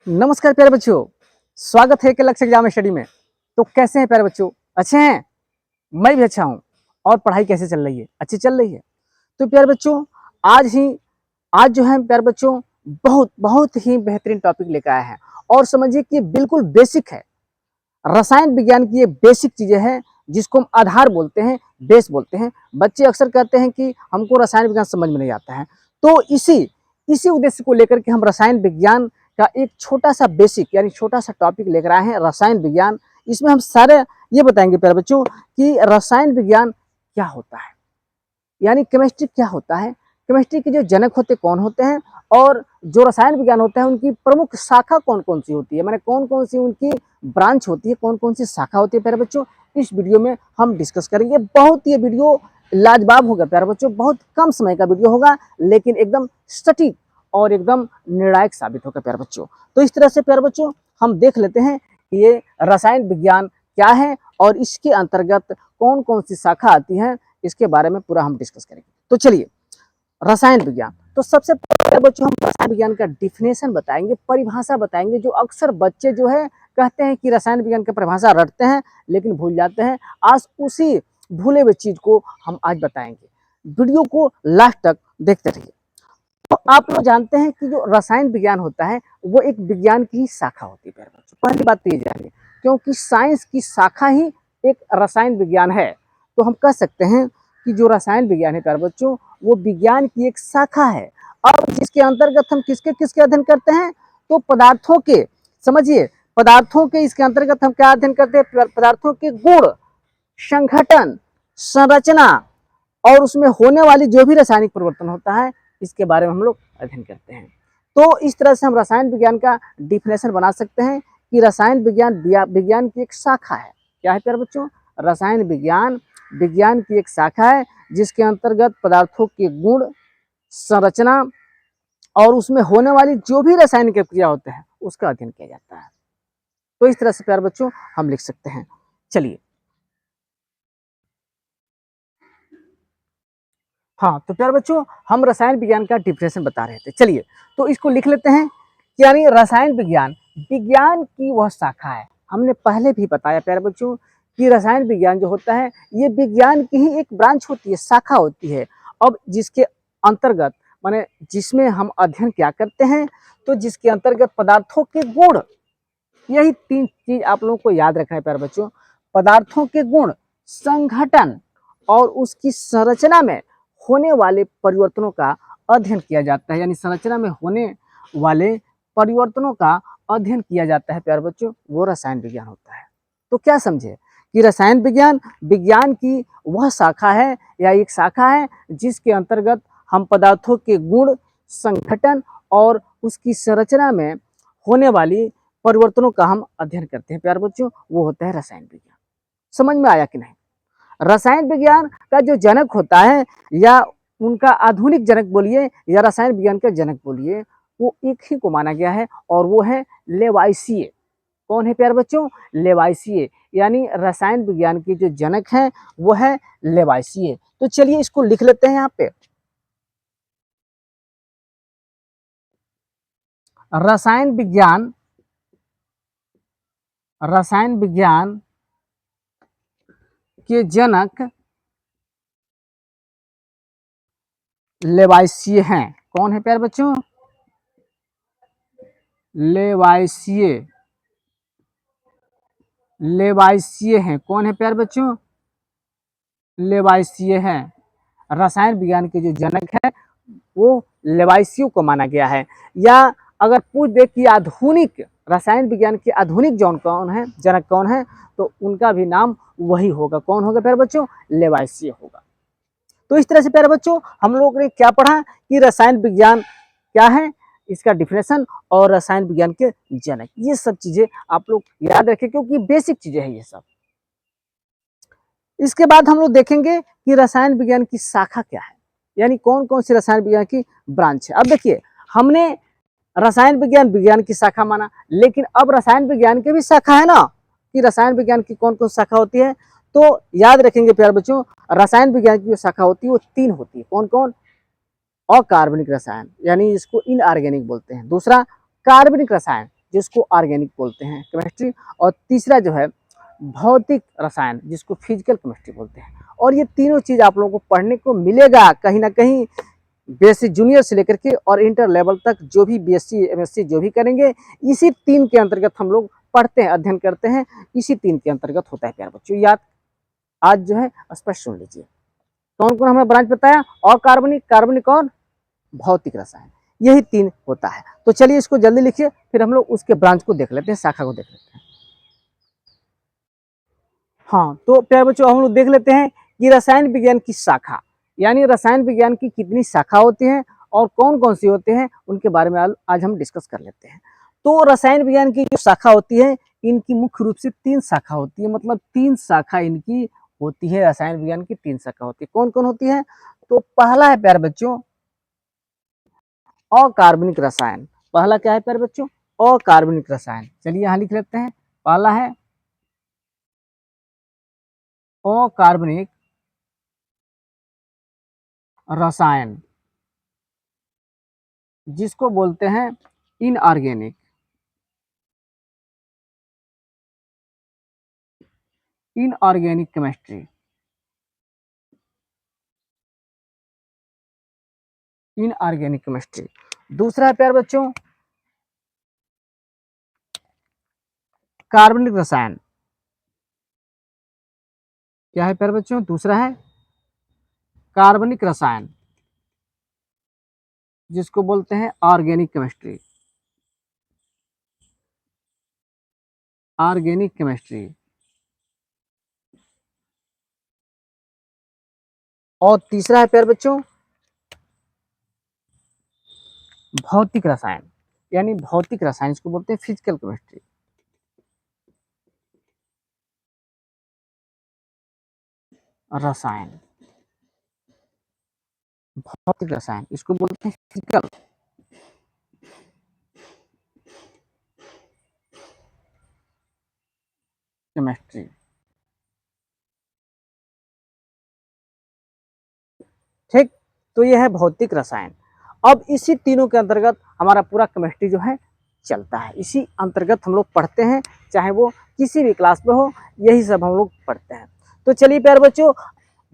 नमस्कार प्यारे बच्चों, स्वागत है एक अलग से एग्जाम स्टडी में। तो कैसे हैं प्यारे बच्चों? अच्छे हैं? मैं भी अच्छा हूँ। और पढ़ाई कैसे चल रही है? अच्छी चल रही है। तो प्यारे बच्चों, आज ही आज जो है प्यारे बच्चों, बहुत बहुत ही बेहतरीन टॉपिक लेकर आए हैं। और समझिए कि ये बिल्कुल बेसिक है। रसायन विज्ञान की ये बेसिक चीजें हैं जिसको हम आधार बोलते हैं, बेस बोलते हैं। बच्चे अक्सर कहते हैं कि हमको रसायन विज्ञान समझ में नहीं आता है। तो इसी इसी उद्देश्य को लेकर के हम रसायन विज्ञान का एक छोटा सा बेसिक यानी छोटा सा टॉपिक लेकर आए हैं, रसायन विज्ञान। इसमें हम सारे ये बताएंगे प्यारे बच्चों कि रसायन विज्ञान क्या होता है, यानी केमिस्ट्री क्या होता है, केमिस्ट्री के जो जनक होते कौन होते हैं, और जो रसायन विज्ञान होता है उनकी प्रमुख शाखा कौन कौन सी होती है, माने कौन कौन सी उनकी ब्रांच होती है, कौन कौन सी शाखा होती है प्यारे बच्चों। इस वीडियो में हम डिस्कस करेंगे। बहुत ये वीडियो लाजवाब होगा प्यारे बच्चों, बहुत कम समय का वीडियो होगा लेकिन एकदम सटीक और एकदम निर्णायक साबित होगा प्यारे बच्चों। तो इस तरह से प्यारे बच्चों हम देख लेते हैं कि ये रसायन विज्ञान क्या है और इसके अंतर्गत कौन कौन सी शाखा आती है, इसके बारे में पूरा हम डिस्कस करेंगे। तो चलिए, रसायन विज्ञान। तो सबसे पहले बच्चों हम रसायन विज्ञान का डिफिनेशन बताएंगे, परिभाषा बताएंगे। जो अक्सर बच्चे जो है कहते हैं कि रसायन विज्ञान की परिभाषा रटते हैं लेकिन भूल जाते हैं। आज उसी भूले हुए चीज को हम आज बताएंगे। वीडियो को लास्ट तक देखते रहिए। तो आप लोग जानते हैं कि जो रसायन विज्ञान होता है वो एक विज्ञान की ही शाखा होती है प्यारे बच्चों। पहली बात तो ये जानिए, क्योंकि साइंस की शाखा ही एक रसायन विज्ञान है। तो हम कह सकते हैं कि जो रसायन विज्ञान है प्यारे बच्चों वो विज्ञान की एक शाखा है। अब जिसके अंतर्गत हम किसके किसके अध्ययन करते हैं, तो पदार्थों के, समझिए, पदार्थों के इसके अंतर्गत हम क्या अध्ययन करते हैं, पदार्थों के गुण, संघटन, संरचना और उसमें होने वाली जो भी रासायनिक परिवर्तन होता है इसके बारे में हम लोग अध्ययन करते हैं। तो इस तरह से हम रसायन विज्ञान का डिफिनेशन बना सकते हैं कि रसायन विज्ञान विज्ञान की एक शाखा है। क्या है प्यारे बच्चों? रसायन विज्ञान विज्ञान की एक शाखा है जिसके अंतर्गत पदार्थों के गुण, संरचना और उसमें होने वाली जो भी रासायनिक क्रिया होते हैं उसका अध्ययन किया जाता है। तो इस तरह से प्यारे बच्चों हम लिख सकते हैं। चलिए, हाँ, तो प्यारे बच्चों हम रसायन विज्ञान का डिफिनेशन बता रहे थे। चलिए, तो इसको लिख लेते हैं। यानी रसायन विज्ञान विज्ञान की वह शाखा है। हमने पहले भी बताया प्यारे बच्चों कि रसायन विज्ञान जो होता है ये विज्ञान की ही एक ब्रांच होती है, शाखा होती है। अब जिसके अंतर्गत माने जिसमें हम अध्ययन क्या करते हैं, तो जिसके अंतर्गत पदार्थों के गुण, यही तीन चीज आप लोगों को याद रखना है प्यारे बच्चों। पदार्थों के गुण, संघटन और उसकी संरचना में होने वाले परिवर्तनों का अध्ययन किया जाता है। यानी संरचना में होने वाले परिवर्तनों का अध्ययन किया जाता है प्यारे बच्चों, वो रसायन विज्ञान होता है। तो क्या समझे कि रसायन विज्ञान विज्ञान की वह शाखा है या एक शाखा है जिसके अंतर्गत हम पदार्थों के गुण, संघटन और उसकी संरचना में होने वाली परिवर्तनों का हम अध्ययन करते हैं प्यारे बच्चों, वो होता है रसायन विज्ञान। समझ में आया कि नहीं? रसायन विज्ञान का जो जनक होता है या उनका आधुनिक जनक बोलिए या रसायन विज्ञान का जनक बोलिए, वो एक ही को माना गया है और वो है लेवाइसिए। कौन है प्यारे बच्चों? लेवाइसिए। यानी रसायन विज्ञान के जो जनक है वो है लेवाइसिए। तो चलिए इसको लिख लेते हैं यहाँ पे। रसायन विज्ञान रसायन विज्ञान के जनक लेवाइसिए हैं। कौन है प्यारे बच्चों? लेवाइसिए। लेवाइसिए हैं। कौन है प्यारे बच्चों? लेवाइसिए हैं। रसायन विज्ञान के जो जनक है वो लेवाइसियों को माना गया है। या अगर पूछ दे कि आधुनिक रसायन विज्ञान के आधुनिक जौन कौन है, जनक कौन है, तो उनका भी नाम वही होगा। कौन होगा प्यारे बच्चों? लेवाइसिए होगा। तो इस तरह से प्यारे बच्चों हम लोग ने क्या पढ़ा कि रसायन विज्ञान क्या है, इसका डिफिनेशन और रसायन विज्ञान के जनक, ये सब चीजें आप लोग याद रखें क्योंकि बेसिक चीजें हैं ये सब। इसके बाद हम लोग देखेंगे कि रसायन विज्ञान की शाखा क्या है, यानी कौन कौन सी रसायन विज्ञान की ब्रांच है। अब देखिए, हमने रसायन विज्ञान विज्ञान की शाखा माना, लेकिन अब रसायन विज्ञान की भी शाखा है ना, कि रसायन विज्ञान की कौन कौन शाखा होती है। तो याद रखेंगे प्यारे बच्चों, रसायन विज्ञान की जो शाखा होती है वो तीन होती है। कौन कौन? अकार्बनिक रसायन, यानी इसको इनऑर्गेनिक बोलते हैं। दूसरा, कार्बनिक रसायन जिसको ऑर्गेनिक बोलते हैं केमिस्ट्री, और तीसरा जो है भौतिक रसायन जिसको फिजिकल केमिस्ट्री बोलते हैं। और ये तीनों चीज़ आप लोगों को पढ़ने को मिलेगा कहीं ना कहीं, बेसिक जूनियर से लेकर के और इंटर लेवल तक जो भी बीएससी एमएससी जो भी करेंगे, इसी तीन के अंतर्गत हम लोग पढ़ते हैं, अध्ययन करते हैं, इसी तीन के अंतर्गत होता है प्यारे बच्चों। याद आज जो है स्पष्ट सुन लीजिए। कौन कौन हमें ब्रांच बताया? अकार्बनिक, कार्बनिक और भौतिक रसायन, यही तीन होता है। तो चलिए इसको जल्दी लिखिए, फिर हम लोग उसके ब्रांच को देख लेते हैं, शाखा को देख लेते हैं। हाँ, तो प्यारे बच्चों हम लोग देख लेते हैं कि रसायन विज्ञान की शाखा, यानी रसायन विज्ञान की कितनी शाखा होती हैं और कौन कौन सी होते हैं, उनके बारे में आज हम डिस्कस कर लेते हैं। तो रसायन विज्ञान की जो शाखा होती है, इनकी मुख्य रूप से तीन शाखा होती है, मतलब तीन शाखा इनकी होती है। रसायन विज्ञान की तीन शाखा होती है। कौन कौन होती है? तो पहला है प्यारे बच्चों अकार्बनिक रसायन। पहला क्या है प्यारे बच्चों? अकार्बनिक रसायन। चलिए यहाँ लिख लेते हैं। पहला है अकार्बनिक रसायन, जिसको बोलते हैं inorganic, inorganic chemistry, inorganic chemistry. दूसरा है प्यारे बच्चों कार्बनिक रसायन। क्या है प्यारे बच्चों? दूसरा है कार्बनिक रसायन, जिसको बोलते हैं ऑर्गेनिक केमिस्ट्री, ऑर्गेनिक केमिस्ट्री। और तीसरा है प्यारे बच्चों भौतिक रसायन, यानी भौतिक रसायन, इसको बोलते हैं फिजिकल केमिस्ट्री, रसायन, भौतिक रसायन, इसको बोलते हैं फिजिकल केमिस्ट्री। ठीक, तो यह है भौतिक रसायन। अब इसी तीनों के अंतर्गत हमारा पूरा केमिस्ट्री जो है चलता है, इसी अंतर्गत हम लोग पढ़ते हैं, चाहे वो किसी भी क्लास में हो, यही सब हम लोग पढ़ते हैं। तो चलिए प्यारे बच्चों,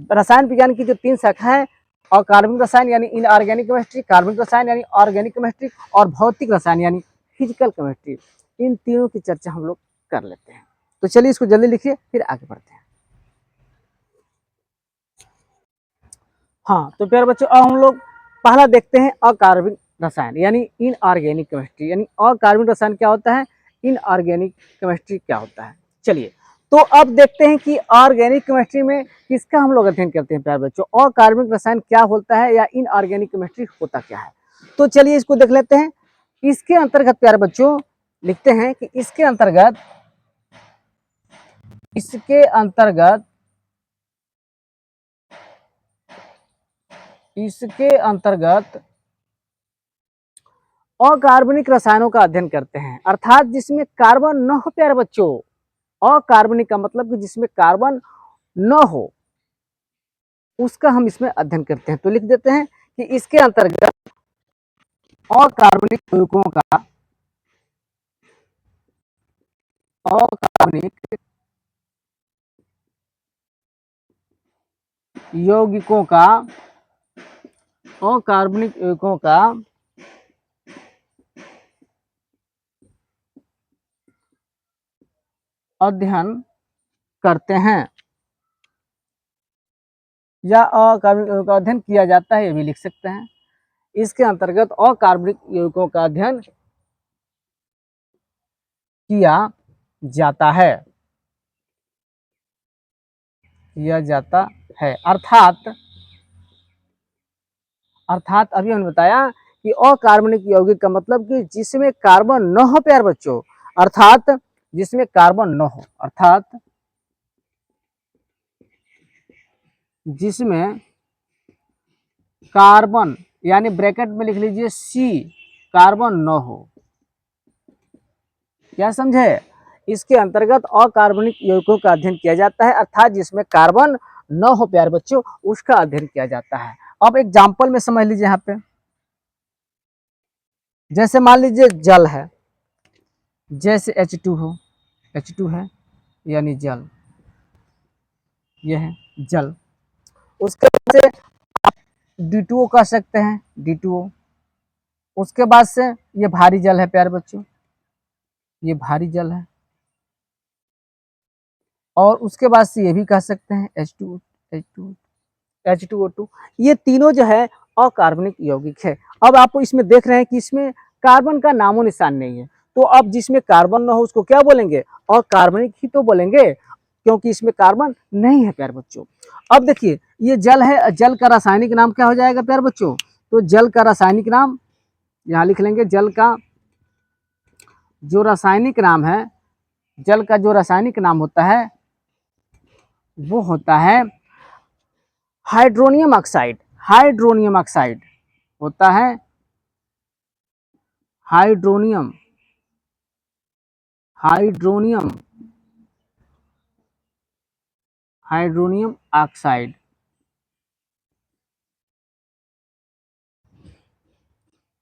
रसायन विज्ञान की जो तीन शाखा है, और कार्बनिक रसायन यानी इनऑर्गेनिक केमिस्ट्री, कार्बनिक रसायन यानी ऑर्गेनिक केमिस्ट्री, और भौतिक रसायन यानी फिजिकल केमिस्ट्री, इन तीनों की चर्चा हम लोग कर लेते हैं। तो चलिए इसको जल्दी लिखिए, फिर आगे बढ़ते हैं। हाँ, तो प्यारे बच्चों अब हम लोग पहला देखते हैं अकार्बनिक रसायन यानी इनऑर्गेनिक केमिस्ट्री। यानी अकार्बनिक रसायन क्या होता है, इनऑर्गेनिक केमिस्ट्री क्या होता है। चलिए तो अब देखते हैं कि ऑर्गेनिक केमिस्ट्री में किसका हम लोग अध्ययन करते हैं प्यारे बच्चों। अकार्बनिक रसायन क्या होता है या इनऑर्गेनिक केमिस्ट्री होता क्या है, तो चलिए इसको देख लेते हैं। इसके अंतर्गत प्यारे बच्चों लिखते हैं कि इसके अंतर्गत इसके अंतर्गत अकार्बनिक रसायनों का अध्ययन करते हैं, अर्थात जिसमें कार्बन न हो प्यारे बच्चों। अकार्बनिक का मतलब कि जिसमें कार्बन न हो, उसका हम इसमें अध्ययन करते हैं। तो लिख देते हैं कि इसके अंतर्गत अकार्बनिक यौगिकों का अकार्बनिक यौगिकों का अध्ययन करते हैं या अकार्बनिक यौगिकों का अध्ययन किया जाता है, ये भी लिख सकते हैं। इसके अंतर्गत अकार्बनिक यौगिकों का अध्ययन किया जाता है, अर्थात अभी हमने बताया कि अकार्बनिक यौगिक का मतलब कि जिसमें कार्बन न हो प्यारे बच्चों, अर्थात जिसमें कार्बन न हो, अर्थात जिसमें कार्बन, यानी ब्रैकेट में लिख लीजिए सी, कार्बन न हो। क्या समझे? इसके अंतर्गत अकार्बनिक यौगिकों का अध्ययन किया जाता है, अर्थात जिसमें कार्बन न हो प्यारे बच्चों, उसका अध्ययन किया जाता है। अब एग्जाम्पल में समझ लीजिए, यहाँ पे जैसे मान लीजिए जल है, जैसे H2 हो, H2 है यानी जल, ये है जल। उसके बाद से D2O कह सकते हैं, D2O। उसके बाद से ये भारी जल है प्यारे बच्चों, ये भारी जल है। और उसके बाद से ये भी कह सकते हैं H2O, H2O, H2O2। ये तीनों जो है अकार्बनिक यौगिक है। अब आपको इसमें देख रहे हैं कि इसमें कार्बन का नामो निशान नहीं है, तो अब जिसमें कार्बन ना हो उसको क्या बोलेंगे, अकार्बनिक ही तो बोलेंगे, क्योंकि इसमें कार्बन नहीं है प्यारे बच्चों। अब देखिए ये जल है, जल का रासायनिक नाम क्या हो जाएगा प्यारे बच्चों, तो जल का रासायनिक नाम यहाँ लिख लेंगे। जल का जो रासायनिक नाम है, जल का जो रासायनिक नाम होता है वो होता है हाइड्रोनियम ऑक्साइड। हाइड्रोनियम ऑक्साइड होता है hydronium, hydronium, hydronium oxide.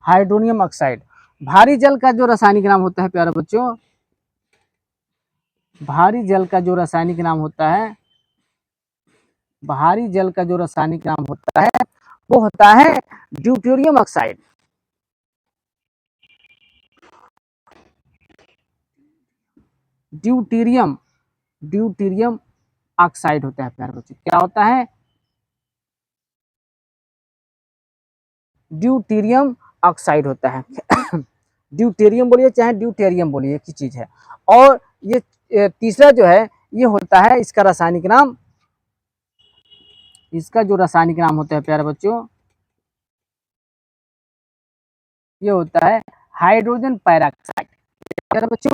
Hydronium oxide भारी जल का जो रासायनिक नाम होता है प्यारे बच्चों, भारी जल का जो रासायनिक नाम होता है, भारी जल का जो रासायनिक नाम होता है वो होता है deuterium oxide. Deuterium, deuterium oxide होता है प्यारे बच्चों। क्या होता है, ड्यूटेरियम ऑक्साइड होता है। ड्यूटेरियम बोलिए चाहे ड्यूटेरियम बोलिए, एक ही चीज है। और ये तीसरा जो है ये होता है, इसका रासायनिक नाम, इसका जो रासायनिक नाम होता है प्यारे बच्चों, ये होता है हाइड्रोजन पैराक्साइड। प्यारे बच्चों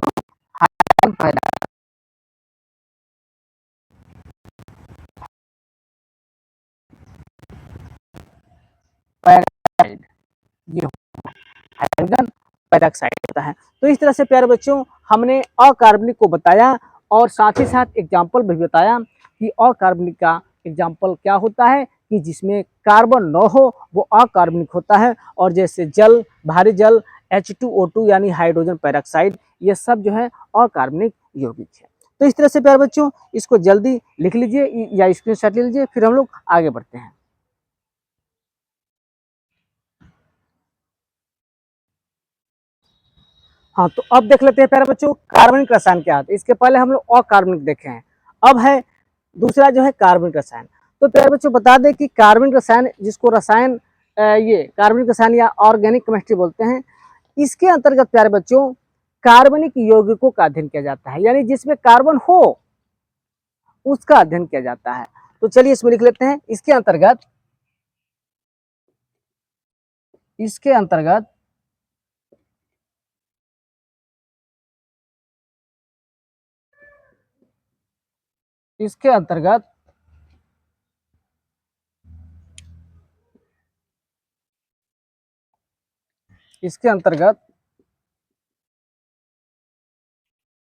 हाइड्रोजन पैराक्साइड, ये हाइड्रोजन पैराक्साइड होता है। तो इस तरह से प्यारे बच्चों हमने अकार्बनिक को बताया और साथ ही साथ एग्जाम्पल भी बताया कि अकार्बनिक का एग्जाम्पल क्या होता है, कि जिसमें कार्बन न हो वो अकार्बनिक होता है। और जैसे जल, भारी जल, H2O2 यानी हाइड्रोजन पैराक्साइड, ये सब जो है अकार्बनिक यौगिक है। तो इस तरह से प्यारे बच्चों इसको जल्दी लिख लीजिए या स्क्रीनशॉट ले लीजिए, फिर हम लोग आगे बढ़ते हैं। हाँ तो अब देख लेते हैं प्यारे बच्चों कार्बनिक रसायन क्या होता है। इसके पहले हम लोग अकार्बनिक देखे हैं, अब है दूसरा जो है कार्बनिक रसायन। तो प्यारे बच्चों बता दें कि कार्बनिक रसायन, जिसको रसायन ये कार्बनिक रसायन या ऑर्गेनिक केमिस्ट्री बोलते हैं, इसके अंतर्गत प्यारे बच्चों कार्बनिक यौगिकों का अध्ययन किया जाता है, यानी जिसमें कार्बन हो उसका अध्ययन किया जाता है। तो चलिए इसमें लिख लेते हैं, इसके अंतर्गत, इसके अंतर्गत इसके अंतर्गत इसके अंतर्गत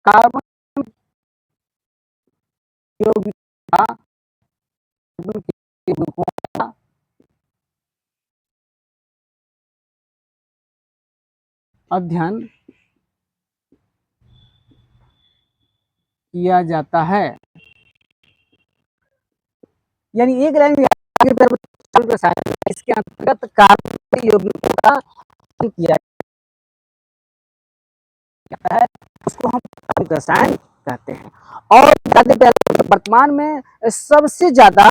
कार्बन यौगिक का अध्ययन किया जाता है। यानी एक लाइन में इसके अंतर्गत कार्बनिक यौगिकों का अध्ययन किया जाता है, उसको हम कार्बनिक रसायन कहते हैं। और वर्तमान में सबसे ज्यादा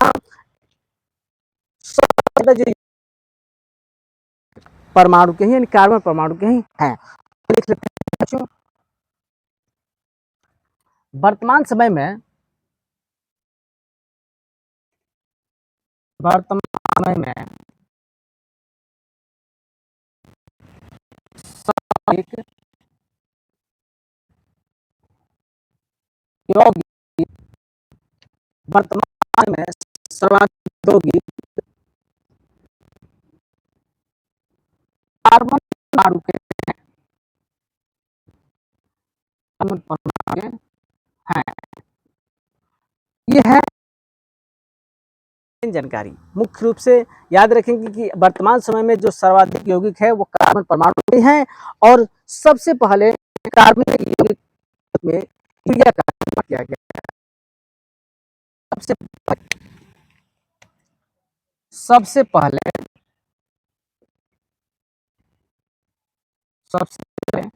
जो परमाणु के ही, यानी कार्बन परमाणु के ही हैं। लिख लेते हैं बच्चों, वर्तमान समय में, वर्तमान समय में एक यौगिक, वर्तमान में सर्वाधिक यौगिक कार्बन परमाणु के हैं। ये है जानकारी। मुख्य रूप से याद रखेंगे कि वर्तमान समय में जो सर्वाधिक यौगिक है वो कार्बन परमाणु में है। और सबसे पहले कार्बनिक यौगिक में यूरिया का निर्माण किया गया। सबसे सबसे पहले सबसे पहले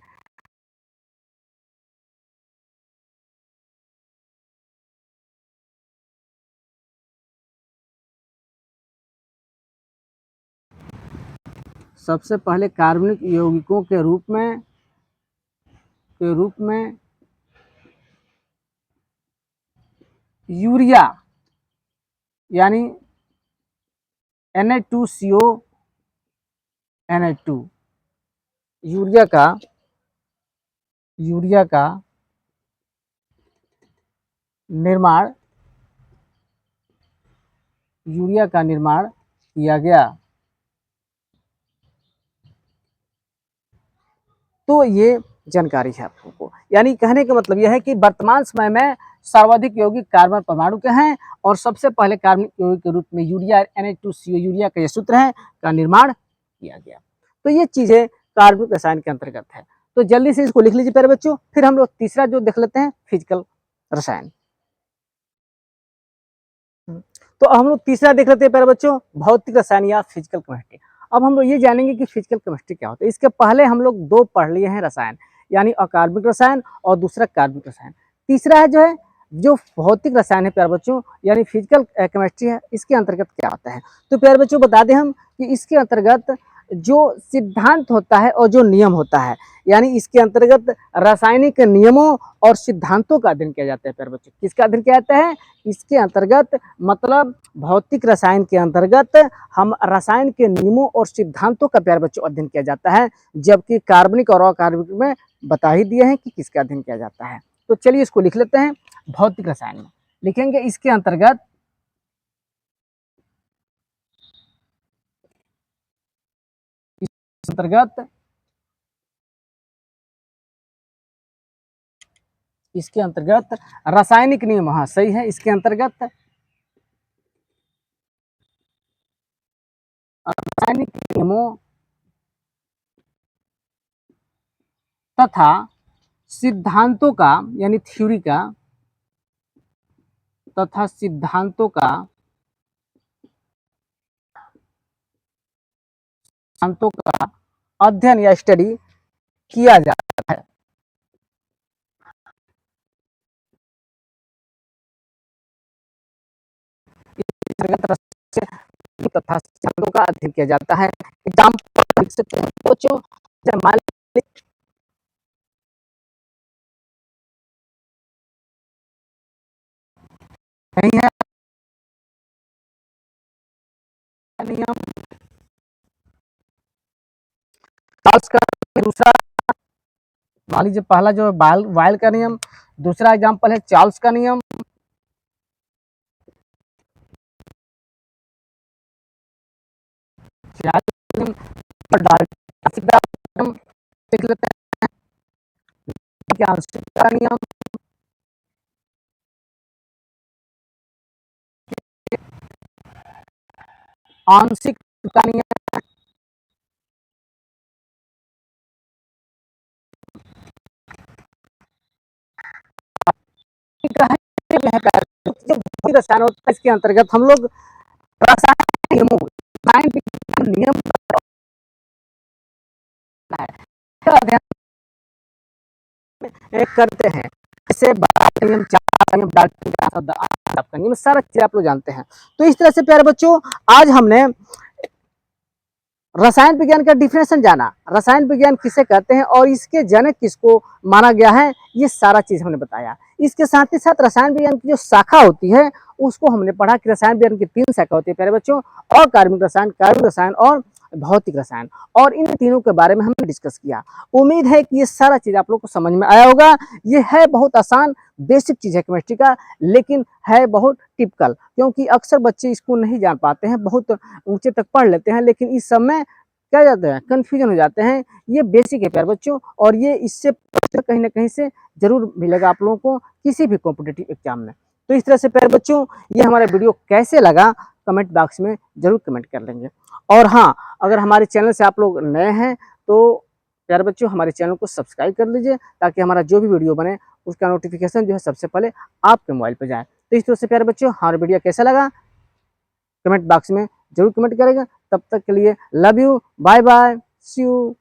सबसे पहले कार्बनिक यौगिकों के रूप में यूरिया यानी Na2CO Na2 यूरिया का निर्माण किया गया। तो ये जानकारी है आप लोगों को, यानी कहने का मतलब यह है कि वर्तमान समय में सर्वाधिक यौगिक कार्बन परमाणु के हैं और सबसे पहले कार्बनिक यौगिक के रूप में यूरिया Na2CO यूरिया का यह सूत्र है का निर्माण किया गया। तो ये चीजें कार्बनिक रसायन के अंतर्गत है। तो जल्दी से इसको लिख लीजिए प्यारे बच्चों, फिर हम लोग तीसरा जो देख लेते हैं फिजिकल रसायन। तो हम लोग तीसरा देख लेते हैं प्यारे बच्चों, भौतिक रसायन या फिजिकल केमिस्ट्री। अब हम लोग ये जानेंगे कि फिजिकल केमिस्ट्री क्या होता है। इसके पहले हम लोग दो पढ़ लिए हैं रसायन, यानी अकार्बनिक रसायन और दूसरा कार्बनिक रसायन। तीसरा है जो भौतिक रसायन है प्यारे बच्चों, यानी फिजिकल केमिस्ट्री है। इसके अंतर्गत क्या होता है, तो प्यारे बच्चों बता दें हम कि इसके अंतर्गत जो सिद्धांत होता है और जो नियम होता है, यानी इसके अंतर्गत रासायनिक नियमों और सिद्धांतों का अध्ययन किया जाता है प्यारे बच्चों। किसका अध्ययन किया जाता है इसके अंतर्गत, मतलब भौतिक रसायन के अंतर्गत हम रसायन के नियमों और सिद्धांतों का प्यारे बच्चों अध्ययन किया जाता है, जबकि कार्बनिक और अकार्बनिक में बता ही दिए हैं कि किसका अध्ययन किया जाता है। तो चलिए इसको लिख लेते हैं। भौतिक रसायन में लिखेंगे इसके अंतर्गत इसके अंतर्गत रासायनिक नियम, हाँ सही है, इसके अंतर्गत रासायनिक नियमों तथा सिद्धांतों का, यानी थ्योरी का तथा सिद्धांतों का अध्ययन या स्टडी किया जाता है। तथा सिद्धांतों का अध्ययन किया जाता है। एग्जाम्पल लिख सकते हैं बच्चों, नहीं है नियम, चार्ल्स का दूसरा, मान लीजिए पहला जो है वायल का नियम, दूसरा एग्जाम्पल है चार्ल्स का नियम। लिख लेते हैं आंशिक का नियम, आंशिक का नियम, रसायन होता है। इसके अंतर्गत हम लोग रासायनिक नियमों नियम करते हैं, जैसे नियम, नियम, सारा चीज आप लोग जानते हैं। तो इस तरह से प्यारे बच्चों आज हमने रसायन विज्ञान का डिफिनेशन जाना, रसायन विज्ञान किसे कहते हैं और इसके जनक किसको माना गया है, ये सारा चीज हमने बताया। इसके साथ ही साथ रसायन विज्ञान की जो शाखा होती है उसको हमने पढ़ा कि रसायन विज्ञान की 3 शाखा होती है प्यारे बच्चों, और कार्बनिक रसायन और भौतिक रसायन, और इन तीनों के बारे में हमने डिस्कस किया। उम्मीद है कि ये सारा चीज आप लोग को समझ में आया होगा। ये है बहुत आसान बेसिक चीज है केमिस्ट्री का, लेकिन है बहुत टिपिकल, क्योंकि अक्सर बच्चे इसको नहीं जान पाते हैं, बहुत ऊंचे तक पढ़ लेते हैं, लेकिन इस समय क्या जाते हैं कंफ्यूजन हो जाते हैं। ये बेसिक है प्यारे बच्चों, और ये इससे कहीं ना कहीं से जरूर मिलेगा आप लोगों को किसी भी कॉम्पिटिटिव एग्जाम में। तो इस तरह से प्यारे बच्चों ये हमारा वीडियो कैसे लगा कमेंट बॉक्स में जरूर कमेंट कर लेंगे। और हाँ, अगर हमारे चैनल से आप लोग नए हैं तो प्यारे बच्चों हमारे चैनल को सब्सक्राइब कर लीजिए ताकि हमारा जो भी वीडियो बने उसका नोटिफिकेशन जो है सबसे पहले आपके मोबाइल पर जाए। तो इस तरह से प्यारे बच्चों हमारा वीडियो कैसा लगा कमेंट बॉक्स में जरूर कमेंट करेगा। तब तक के लिए love you, bye bye, see you.